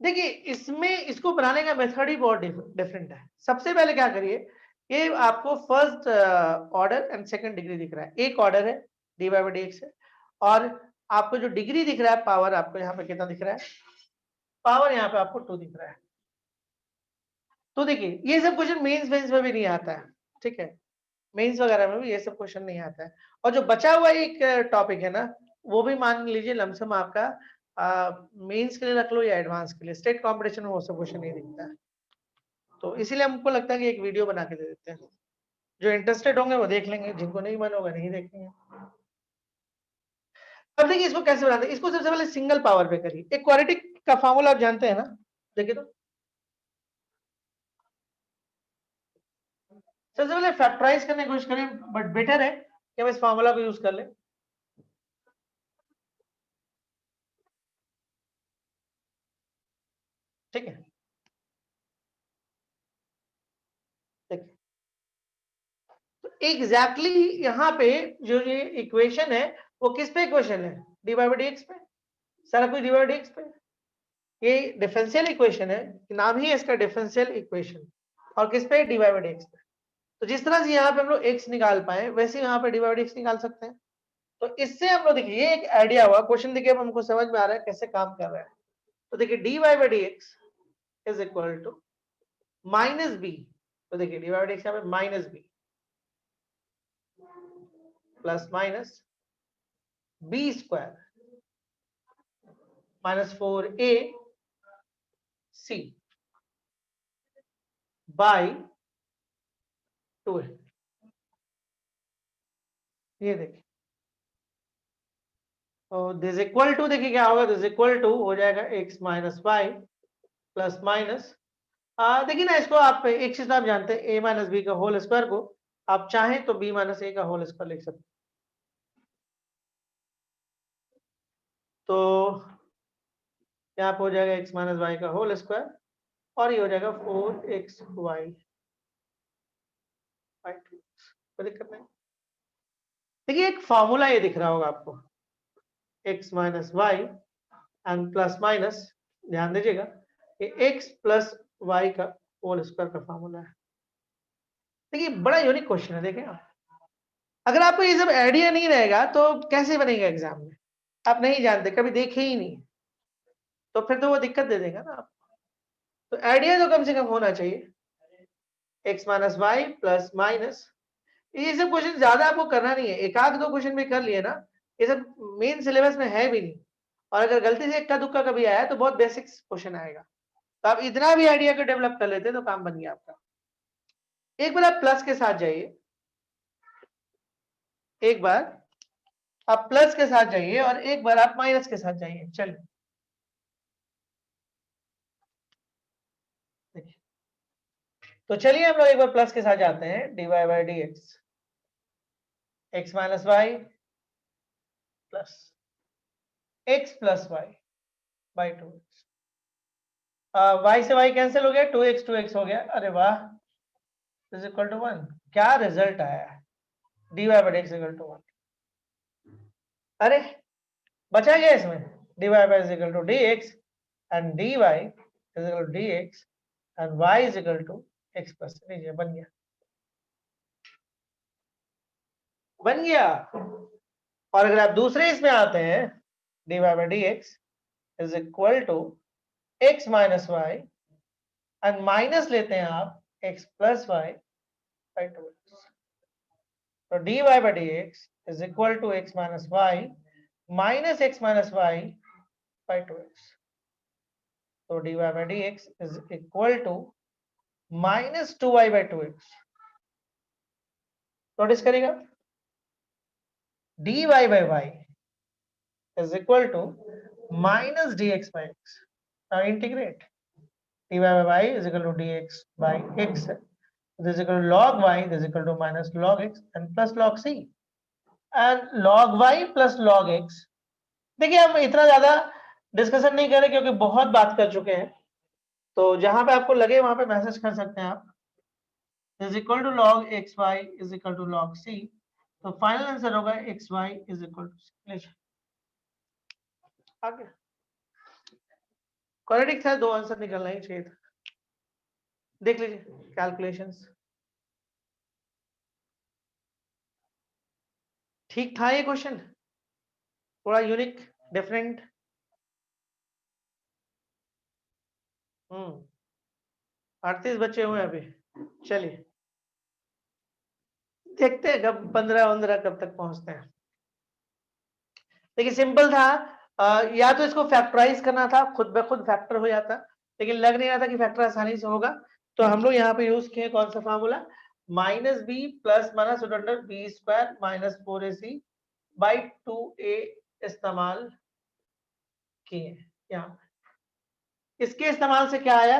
देखिए इसमें इसको बनाने का मेथड ही बहुत डिफरेंट है। सबसे पहले क्या करिए, ये आपको first order and second degree दिख रहा है, एक ऑर्डर है dy by dx है, और आपको जो डिग्री दिख रहा है पावर, आपको यहाँ पे कितना दिख रहा है, पावर यहाँ पे आपको 2 दिख रहा है। तो देखिए ये सब क्वेश्चन मेंस में भी नहीं आता है, ठीक है, मेंस वगैरह में भी ये सब क्वेश्चन नहीं आता है। और जो बचा हुआ एक टॉपिक है ना, वो भी मान लीजिए लमसम आपका मेंस के लिए रख लो या एडवांस के लिए, स्टेट कंपटीशन में वो सब क्वेश्चन नहीं दिखता है। तो इसीलिए हमको लगता है कि एक वीडियो बना के दे देते हैं, जो इंटरेस्टेड होंगे वो देख लेंगे, जिनको नहीं मन होगा नहीं देखेंगे। अब देखिए इसको कैसे बनाते हैं, इसको सबसे पहले सिंगल पावर पे करिए। एक क्वाड्रेटिक का फार्मूला आप जानते हैं ना, देखिए तो सबसे पहले फैक्टराइज करने की कोशिश करें, बट बेटर है कि हम इस फार्मूला को यूज कर लें। ठीक है, देखिए तो एग्जैक्टली यहाँ पे जो ये इक्वेशन है वो किस पे इक्वेशन है, dy by dx पे, सारा कुछ dy by dx पे। ये डिफरेंशियल इक्वेशन है, नाम ही है इसका डिफरेंशियल इक्वेशन, और किस पे, dy by dx पे। तो जिस तरह से यहाँ पे हम लोग x निकाल पाए, वैसे यहाँ पे dy by dx निकाल सकते हैं। तो इससे हम लोग देखिए, ये एक आइडिया हुआ, क्वेश्चन देखिए अब हमको समझ में आ रहा है कैसे काम कर रहा है। तो देखिए dy by dx is equal to minus B, तो देखिए dy by dx यहाँ पे minus B plus minus B square minus 4 A C by 2 है। ये देखिए, और दिस इक्वल टू, देखिए क्या होगा, दिस इक्वल टू हो जाएगा x minus Y plus minus, देखिए ना, इसको आप एक चीज आप जानते हैं, a माइनस बी का होल स्क्वायर को आप चाहें तो b माइनस ए का होल स्क्वायर लिख सकते हैं। तो यहाँ पे हो जाएगा x माइनस वाई का होल स्क्वायर और ये हो जाएगा 4xy बाई 2। कोई दिक्कत नहीं। देखिए एक फॉर्मूला ये दिख रहा होगा आपको, x minus Y and plus minus, ध्यान दीजिएगा, ये x प्लस वाई का होल स्क्वायर का फॉर्मूला है। देखिए बड़ा यूनिक क्वेश्चन है, देखें आप, अगर आपको ये सब आइडिया नहीं रहेगा तो कैसे बनेगा एग्जाम में, आप नहीं जानते, कभी देखे ही नहीं, तो फिर तो वो दिक्कत दे देगा ना आप। तो आइडिया तो कम से कम होना चाहिए, x minus Y plus minus. ये सब क्वेश्चन ज्यादा आपको करना नहीं है, एक आध दो क्वेश्चन भी कर लिए ना, ये सब मेन सिलेबस में है भी नहीं, और अगर गलती से इक्का दुक्का कभी आया तो बहुत बेसिक क्वेश्चन आएगा, तो आप इतना भी आइडिया को डेवलप कर लेते तो काम बन गया आपका। एक बार आप प्लस के साथ जाइए, एक बार आप प्लस के साथ जाइए और एक बार आप माइनस के साथ जाइए। चलिए देखिए, तो चलिए हम लोग एक बार प्लस के साथ जाते हैं, dy by D X, X minus Y plus X plus Y by 2x, Y से वाई कैंसिल हो गया, 2x हो गया, अरे वाह, इज इक्वल टू 1। क्या रिजल्ट आया है, dy by D X equal to 1। अरे बचा गया इसमें, dy by is equal to dx and dy is equal to dx and y is equal to x plus, लीजिए बन गया, बन गया। और अगर आप दूसरे इसमें आते हैं, dy by dx is equal to x minus Y and minus लेते हैं आप x plus Y by 2x, तो dy by dx is equal to x minus Y minus x minus Y by 2x, तो dy by dx is equal to minus 2y by 2x। Notice करेगा, dy by y is equal to minus dx by x. Now integrate, dy by y is equal to dx by x. This is equal to log y, this is equal to minus log x and plus log c. And log y plus log x. देखिए हम इतना ज्यादा discussion नहीं करें क्योंकि बहुत बात कर चुके हैं, तो जहां पे आपको लगे वहां पे मैसेज कर सकते हैं आप, is equal to log xy is equal to log c, तो फाइनल आंसर होगा xy is equal to c। आगे क्वाड्रेटिक था, दो आंसर निकलना ही चाहिए था। देख लीजिए कैलकुलेशंस, ठीक था ये क्वेश्चन, थोड़ा यूनिक डिफरेंट। 38 बच्चे हुए अभी, चलिए देखते हैं कब 15 कब तक पहुंचते हैं। देखिए सिंपल था, या तो इसको फैक्टराइज करना था, खुद ब खुद फैक्टर हो जाता, लेकिन लग नहीं रहा था कि फैक्टर आसानी से होगा, तो हम लोग यहाँ पे यूज किए कौन सा formula, minus B plus minus under B square minus 4ac by 2a इस्तेमाल किए। यहाँ इसके इस्तेमाल से क्या आया,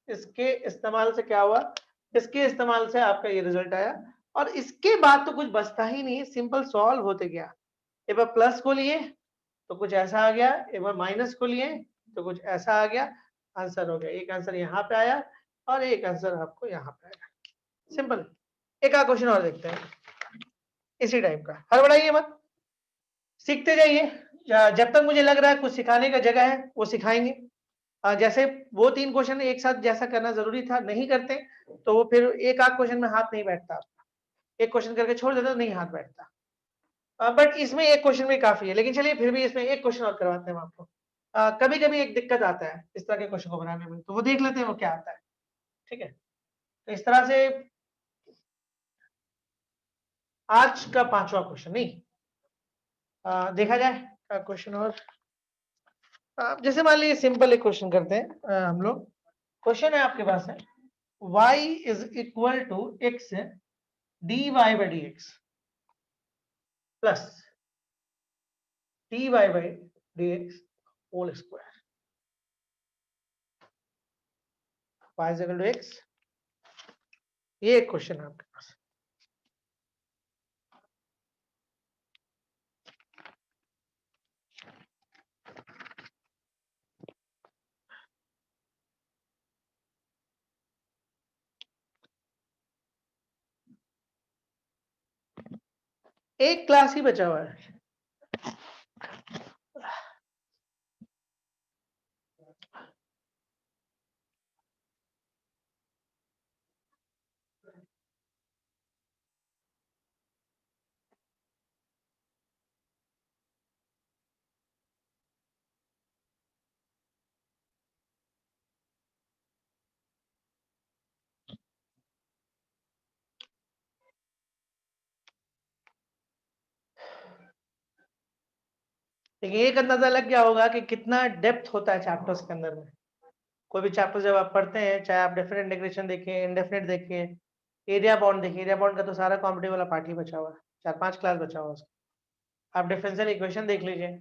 इसके इस्तेमाल से क्या हुआ, इसके इस्तेमाल से आपका ये रिजल्ट आया, और इसके बाद तो कुछ बचता ही नहीं, सिंपल सॉल्व होते गया। एक बार प्लस को लिए तो कुछ ऐसा आ गया, एक बार माइनस को लिए तो कुछ ऐसा आ गया, आंसर हो गया। एक आंसर यहाँ पे आया और एक आंसर आपको यहाँ पे आया, सिंपल। एक आध क्वेश्चन और देखते हैं इसी टाइप का, हड़बड़ाइए मत, सीखते जाइए, जब तक मुझे लग रहा है कुछ सिखाने का जगह है वो सिखाएंगे। जैसे वो 3 क्वेश्चन एक साथ जैसा करना जरूरी था, नहीं करते तो वो फिर एक आध क्वेश्चन में हाथ नहीं बैठता, एक क्वेश्चन करके छोड़ देते तो नहीं हाथ बैठता। बट इसमें एक क्वेश्चन में काफी है, लेकिन चलिए फिर भी इसमें एक क्वेश्चन और करवाते हैं हम आपको। कभी कभी एक दिक्कत आता है इस तरह के क्वेश्चन को बनाने में, तो वो देख लेते हैं वो क्या आता है, ठीक है। तो इस तरह से आज का 5वां क्वेश्चन, नहीं देखा जाए क्वेश्चन और जैसे मान लीजिए सिंपल एक क्वेश्चन करते हैं हम लोग। क्वेश्चन है आपके पास है y is equal to x dy by dx plus dy by dx whole square y is equal to x। ये एक क्वेश्चन है आपके पास। एक क्लास ही बचा हुआ है। देखिए एक अंदाजा लग गया होगा कि कितना डेप्थ होता है चैप्टर्स के अंदर में। कोई भी चैप्टर जब आप पढ़ते हैं, चाहे आप डेफिनेट इंटीग्रेशन देखिए, इनडेफिनेट देखिए, एरिया बाउंड देखिए, एरिया बाउंड का तो सारा कॉम्पिटिटिव वाला पार्ट ही बचा हुआ है, 4-5 क्लास बचा हुआ है उसका। आप डिफरेंशियल इक्वेशन देख लीजिए,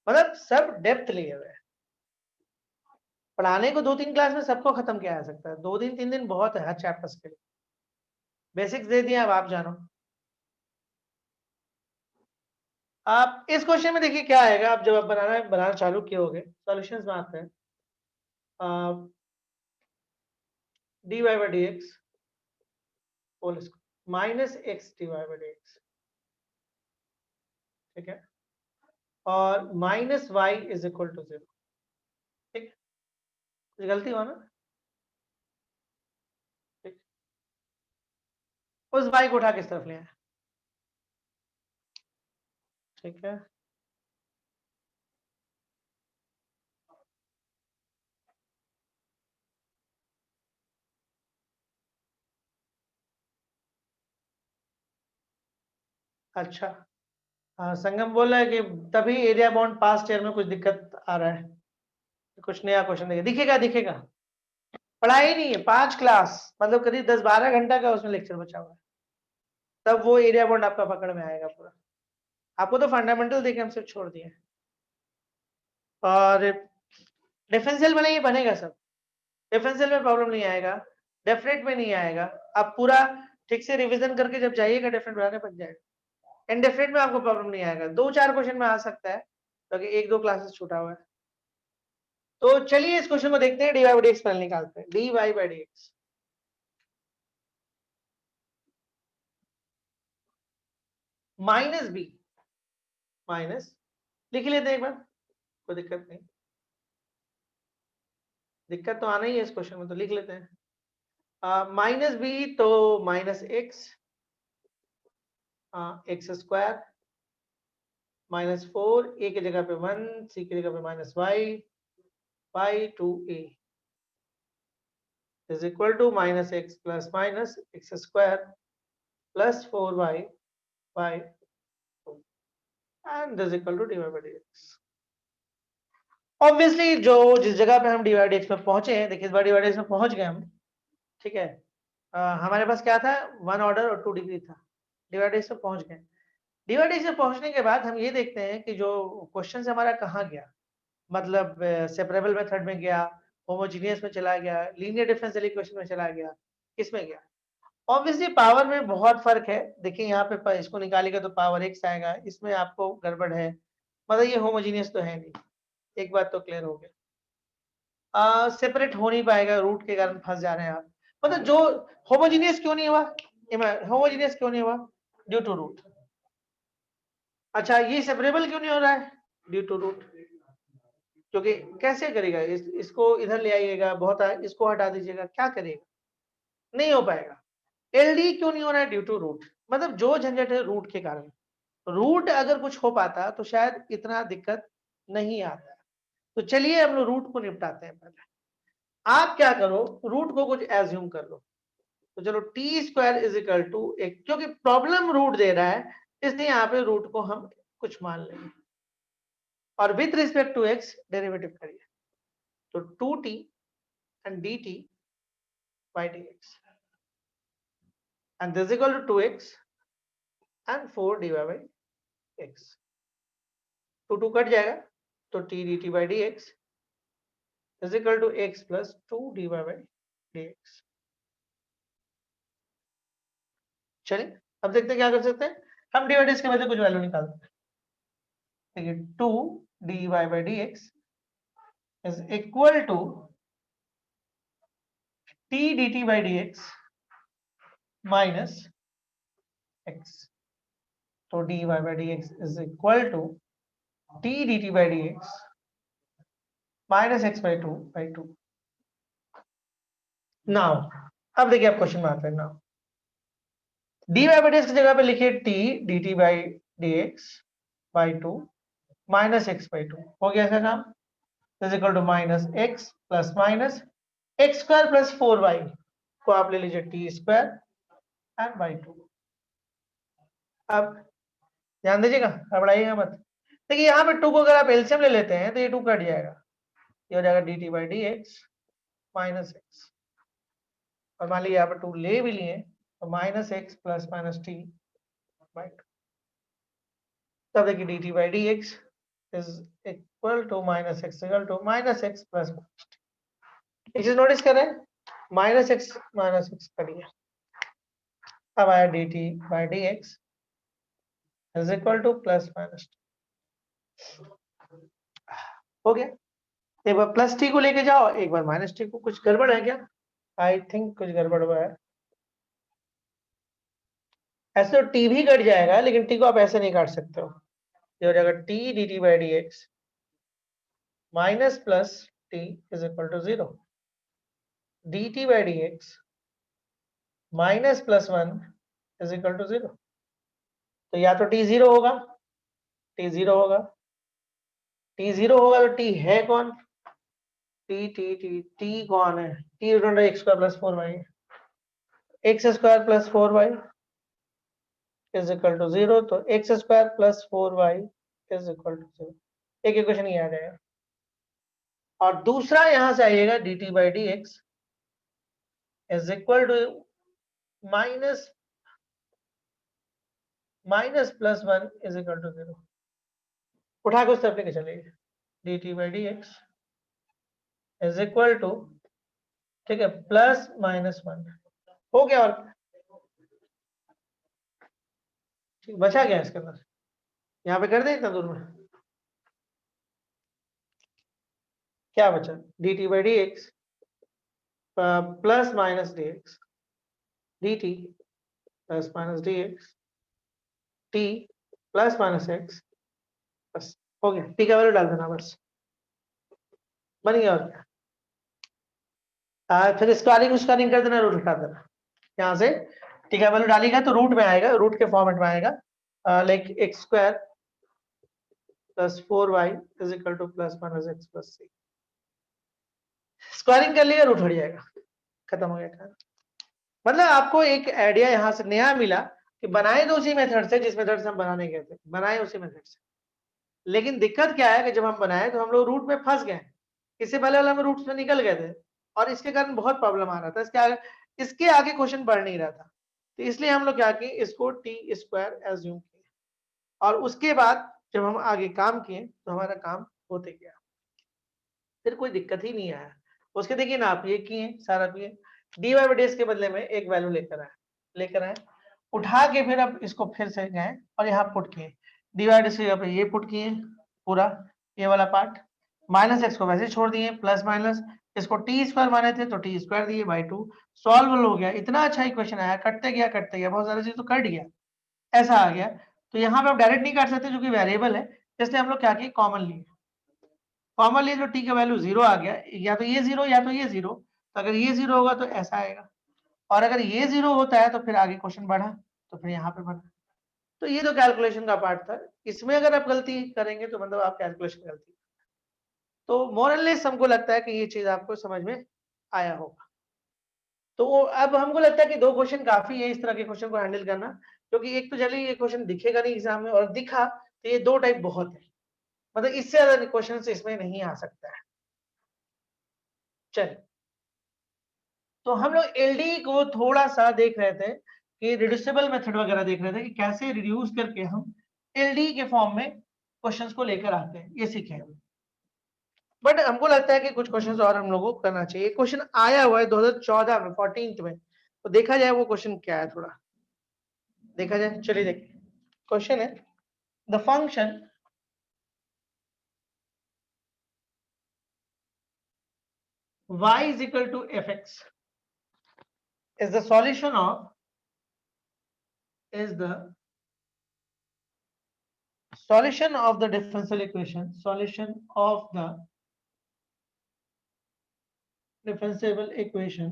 मतलब सब डेप्थ लिए हुए हैं। पढ़ाने को 2-3 क्लास में सबको खत्म किया जा सकता है, 2 दिन 3 दिन बहुत है हर चैप्टर्स के लिए। बेसिक्स दे दिया, अब आप जानो। आप इस क्वेश्चन में देखिए क्या आएगा। आप जब आप बनाना चालू किए होगे, सॉल्यूशंस में आते हैं dy by dx whole square minus x dy by dx, ठीक है, और minus y is equal to 0। ठीक, कुछ गलती हुआ ना? ठीक, उस y को उठा किस तरफ ले आए? ठीक है, अच्छा। हाँ, संगम बोल रहा है कि तभी एरिया बाउंड पास्ट ईयर में कुछ दिक्कत आ रहा है। कुछ नया क्वेश्चन देखिए, दिखेगा दिखेगा। पढ़ाई नहीं है 5 क्लास, मतलब करीब 10-12 घंटा का उसमें लेक्चर बचा हुआ है, तब वो एरिया बाउंड आपका पकड़ में आएगा पूरा। आपको तो फंडामेंटल देके हम सिर्फ छोड़ दिए, और डिफरेंशियल में नहीं बनेगा सब। डिफरेंशियल में प्रॉब्लम नहीं आएगा, डेफिनेट में नहीं आएगा। आप पूरा ठीक से रिवीजन करके जब जाइएगा डेफिनेट बनाने बन जाएगा। इनडेफिनेट में आपको प्रॉब्लम नहीं आएगा, 2-4 क्वेश्चन में आ सकता है क्योंकि 1-2 क्लासेस छूटा हुआ है। तो चलिए इस क्वेश्चन को देखते हैं, dy बाई dx पहले निकालते हैं। dy by dx minus B minus, लिख लेते हैं एक बार, कोई दिक्कत नहीं। दिक्कत तो आना ही है इस क्वेश्चन में, तो लिख लेते हैं। माइनस बी तो minus X, X square minus 4, A की जगह पे 1, सी की जगह पे minus Y by 2a is equal to minus X plus minus X square plus 4y by 2 and is equal to dy by dx। Obviously जो जिस जगह पे हम dy बाई dx में पहुंचे हैं, देखिए इस बार dy बाई dx में पहुंच गए हम, ठीक है। हमारे पास क्या था, 1 ऑर्डर और 2 डिग्री था, dy बाई dx में पहुंच गए। dy बाई dx में पहुंचने के बाद हम ये देखते हैं कि जो क्वेश्चन से हमारा कहाँ गया, मतलब सेपरेबल मेथड में गया, होमोजीनियस में चला गया, लीनियर डिफरेंशियल इक्वेशन में चला गया, किसमें गया? ऑब्वियसली पावर में बहुत फर्क है। देखिए यहाँ पे इसको निकालेगा तो पावर x आएगा, इसमें आपको गड़बड़ है, मतलब ये होमोजीनियस तो है नहीं। एक बात तो क्लियर हो गया, सेपरेट हो नहीं पाएगा, रूट के कारण फंस जा रहे हैं आप। मतलब जो होमोजीनियस क्यों नहीं हुआ, होमोजीनियस क्यों नहीं हुआ? Due to root. अच्छा, ये सेपरेबल क्यों नहीं हो रहा है? Due to root. क्योंकि कैसे करेगा, इसको इधर ले आइएगा, बहुत इसको हटा दीजिएगा, क्या करेगा? नहीं हो पाएगा। एलडी क्यों नहीं हो रहा है? Due to root. मतलब जो झंझट है रूट के कारण। रूट अगर कुछ हो पाता तो शायद इतना दिक्कत नहीं आता। तो चलिए हम लोग रूट को निपटाते हैं पहले। आप क्या करो, रूट को कुछ एज्यूम कर लो। तो चलो T square is equal to एक, क्योंकि प्रॉब्लम रूट दे रहा है इसलिए यहाँ पे रूट को हम कुछ मान लेंगे और with respect to x derivative करिए, तो 2t and dt by dx and this is equal to 2x and 4 dy by x, 2 cut जाएगा तो t dt by dx is equal to x plus 2 dy by dx। चलिए अब देखते हैं क्या कर सकते हैं, हम dy by dx के बदले कुछ वैल्यू निकाल सकते हैं। देखिए 2 dy by dx is equal to t dt by dx minus x, तो dy by dx is equal to t dt by dx minus x by 2 now अब देखिए आप क्वेश्चन में आते हैं। नाउ dy by dx की जगह पे लिखिए t dt by dx by 2 minus x by 2, हो गया इसका काम, is equal to minus x plus minus x square plus 4y को आप ले लीजिए t स्क्वायर एंड बाई 2। अब ध्यान दीजिएगा, घबराइएगा मत। देखिए यहाँ पे 2 को अगर आप एलसीएम ले लेते हैं तो ये 2 कट जाएगा, ये हो जाएगा dt by dx minus x, और मान लीजिए यहाँ पे 2 ले भी लिए तो minus x plus minus t by 2। तब देखिए dt by dx is equal to minus x equal to minus x plus minus t। एक चीज नोटिस करें, माइनस एक्स करिए, अब आया dt by dx is equal to plus minus t, हो गया। एक बार प्लस टी को लेके जाओ, एक बार माइनस टी को, कुछ गड़बड़ है क्या? आई थिंक कुछ गड़बड़ हुआ है। ऐसे तो टी भी कट जाएगा लेकिन टी को आप ऐसे नहीं काट सकते हो, ये हो जाएगा T D T by D X minus plus T is equal to 0, D T by D X minus plus 1 is equal to 0। तो या तो टी 0 होगा, टी 0 होगा, टी 0 होगा तो टी है कौन? टी टी टी टी कौन है? T X square plus 4y, X square plus 4y is equal to 0, तो X square plus 4y is equal to 0। एक इक्वेशन ये आ जाएगा, और दूसरा यहां से आइएगा D T by D X is equal to minus plus 1 is equal to 0। उठा के उस तरफ लेके चलिए, D T by D X is equal to, ठीक है, प्लस माइनस 1 हो गया, और बचा गया इसके अंदर, यहाँ पे कर दे इतना दूर में क्या बचा, D T by D X plus minus D x D T plus minus D x T plus minus x, बस हो गया। टी का वैल्यू डाल देना, बस बन गया। और क्या, फिर स्क्वायरिंग कर देना, रूट हटा देना यहाँ से। टी का वैल्यू डालेगा तो रूट में आएगा, रूट के फॉर्मेट में आएगा, like X square plus 4y is equal to plus minus X plus C. Squaring कर लिया, रूट हट जाएगा, खत्म हो गया। मतलब आपको एक आइडिया यहाँ से नया मिला कि बनाए तो उसी मेथड से जिस मेथड से हम बनाने गए थे, बनाए उसी मेथड से, लेकिन दिक्कत क्या है कि जब हम बनाए तो हम लोग रूट में फंस गए। इससे पहले वाला हम रूट से निकल गए थे और इसके कारण बहुत प्रॉब्लम आ रहा था, इसके आगे क्वेश्चन बढ़ नहीं रहा था, तो इसलिए हम लोग क्या किए, इसको टी स्क्वायर एज्यूम किए, और उसके बाद जब हम आगे काम किए तो हमारा काम होते गया, फिर कोई दिक्कत ही नहीं आया। उसके देखिए ना, आप ये किए सारा किए, डी वाई बाई डी के बदले में एक वैल्यू लेकर आए, उठा के फिर अब इसको फिर से गए और यहाँ पुट किए, डी वाई डी पे ये पुट किए पूरा ये वाला पार्ट, माइनस एक्स को वैसे छोड़ दिए, प्लस माइनस इसको टी स्क्वायर माने थे तो टी स्क्वायर दिए बाई 2, सॉल्व हो गया। इतना अच्छा इक्वेशन आया, कटते गया, बहुत सारी चीज तो कट गया, ऐसा आ गया। तो यहाँ पे आप डायरेक्ट नहीं काट सकते जो कि वेरिएबल है, इसलिए हम लोग क्या किए, कॉमन लिए, कॉमन लिए, जो टी का वैल्यू 0 आ गया, या तो ये 0 या तो ये 0, तो अगर ये 0 होगा तो ऐसा आएगा, और अगर ये 0 होता है तो फिर आगे क्वेश्चन बढ़ा तो फिर यहाँ पे बढ़ा। तो ये तो कैलकुलेशन का पार्ट था, इसमें अगर आप गलती करेंगे तो मतलब आप कैलकुलेशन गलती। तो मोरलेस हमको लगता है कि ये चीज आपको समझ में आया होगा। तो अब हमको लगता है कि 2 क्वेश्चन काफी है इस तरह के क्वेश्चन को हैंडल करना, क्योंकि एक तो चलिए ये क्वेश्चन दिखेगा नहीं एग्जाम में, और दिखा तो ये 2 टाइप बहुत है, मतलब इससे ज्यादा क्वेश्चन इसमें नहीं आ सकता है। चलिए, तो हम लोग एलडी को थोड़ा सा देख रहे थे कि रिड्यूसिबल मेथड वगैरह देख रहे थे कि कैसे रिड्यूस करके हम एलडी के फॉर्म में क्वेश्चंस को लेकर आते हैं, ये सीखे हम। बट हमको लगता है कि कुछ क्वेश्चंस और हम लोगों को करना चाहिए। क्वेश्चन आया हुआ है 2014 में 14th में, तो देखा जाए वो क्वेश्चन क्या है, थोड़ा देखा जाए। चलिए देखिए, क्वेश्चन है the function y is equal to fx is the solution of the differential equation, solution of the differentiable equation,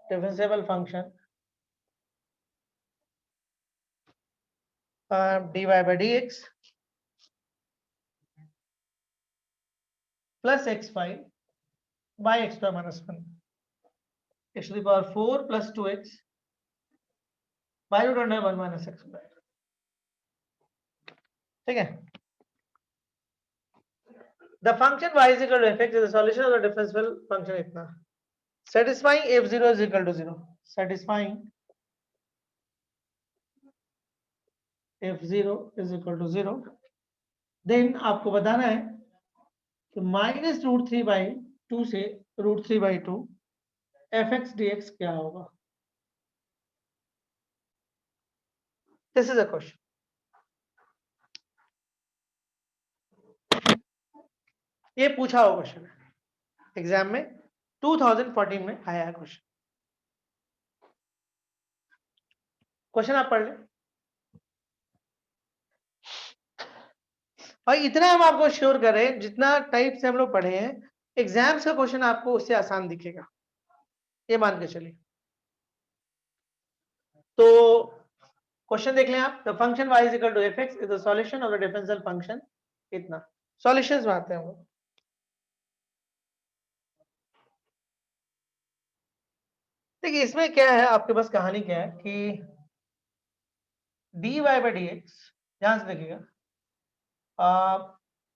differentiable function dy by dx plus x5 by x square minus 1 x to the power 4 plus 2x by root under 1 minus x square। ठीक है, the function y is equal to fx is the solution of the differentiable function इतना, satisfying f0 is equal to 0, satisfying f0 is equal to 0, then आपको बताना है कि minus root 3/2 से root 3/2 fx dx क्या होगा। दिस इज अ क्वेश्चन, ये पूछा हुआ क्वेश्चन है एग्जाम में, 2014 में आया है क्वेश्चन। क्वेश्चन आप पढ़ लें, और इतना हम आपको श्योर करें, जितना टाइप से हम लोग पढ़े हैं, एग्जाम्स का क्वेश्चन आपको उससे आसान दिखेगा, ये मान के चलिए। तो क्वेश्चन देख लें आप, the function y is equal to fx is the solution of the differential function इतना। सॉल्यूशंस में आते हैं हम लोग। देखिए इसमें क्या है, आपके पास कहानी क्या है कि dy by dx, ध्यान से देखिएगा,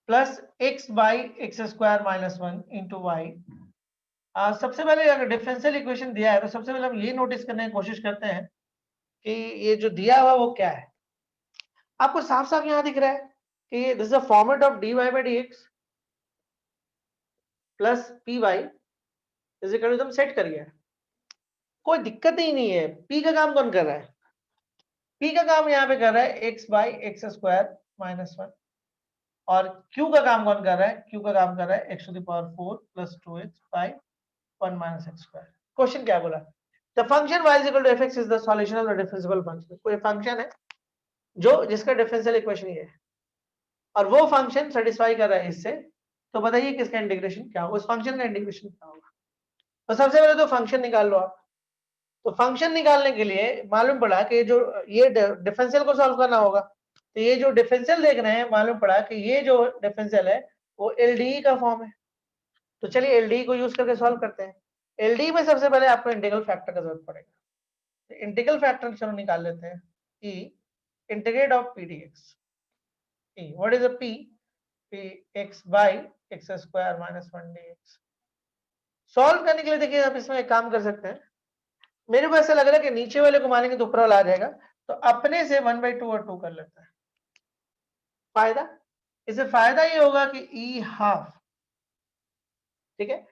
plus x by x square minus 1 into Y. सबसे पहले अगर डिफरेंशियल इक्वेशन दिया है तो सबसे पहले हम ये नोटिस करने की कोशिश करते हैं कि ये जो दिया हुआ वो क्या है। आपको साफ साफ यहां दिख रहा है कि this is the format of dy by dx plus P Y is equal to, set करिए, कोई दिक्कत ही नहीं है। p का काम कौन कर रहा है, p का काम यहाँ पे कर रहा है x by x square minus 1, और q का काम कौन कर रहा है, q का काम कर रहा है x to the power 4 plus 2x by 1 minus X square. Question क्या बोला, the function y is equal to fx is the solution of the differential function. कोई फंक्शन है जो जिसका डिफरेंशियल इक्वेशन ये है, और वो फंक्शन सेटिस्फाई कर रहा है इससे, तो बताइए किसका इंटीग्रेशन क्या होगा, उस फंक्शन का इंटीग्रेशन क्या होगा। तो सबसे पहले तो फंक्शन निकाल लो आप। तो फंक्शन निकालने के लिए मालूम पड़ा कि जो ये डिफरेंशियल को सॉल्व करना होगा, तो ये जो डिफरेंशियल देख रहे हैं, मालूम पड़ा कि ये जो डिफरेंशियल है वो एलडीई का फॉर्म है। तो चलिए एलडीई को यूज करके सॉल्व करते हैं। एलडीई में सबसे पहले आपको इंटीग्रल फैक्टर का जरूरत पड़ेगा। इंटीग्रल फैक्टर चलो निकाल लेते हैं, e integrate of p dx. E what is a p, p x by x square minus 1 dx। Solve करने के लिए देखिए आप इसमें एक काम कर सकते हैं, मेरे को ऐसा लग रहा है कि नीचे वाले को मानेंगे तो ऊपर वाला आ जाएगा, तो अपने से 1/2 और 2 कर लेते हैं। फायदा, इससे फायदा ये होगा कि ई हाफ, ठीक है।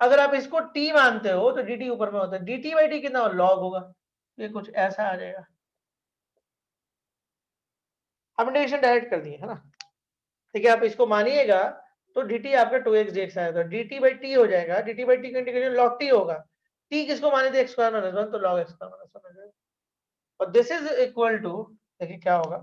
अगर आप इसको t मानते हो तो dt ऊपर में होता है, dt बाई टी कितना लॉग होगा, ये कुछ ऐसा आ जाएगा। हम इंटीग्रेशन डायरेक्ट कर दिए है ना, ठीक है। आप इसको मानिएगा तो dt आपका 2x dx आएगा, dt बाई टी हो जाएगा, dt बाई टी का इंटीग्रेशन log t होगा। t किसको माने थे, x स्क्वायर माइनस 1, तो log x स्क्वायर माइनस 1 हो जाएगा। और दिस इज इक्वल टू, देखिए क्या होगा,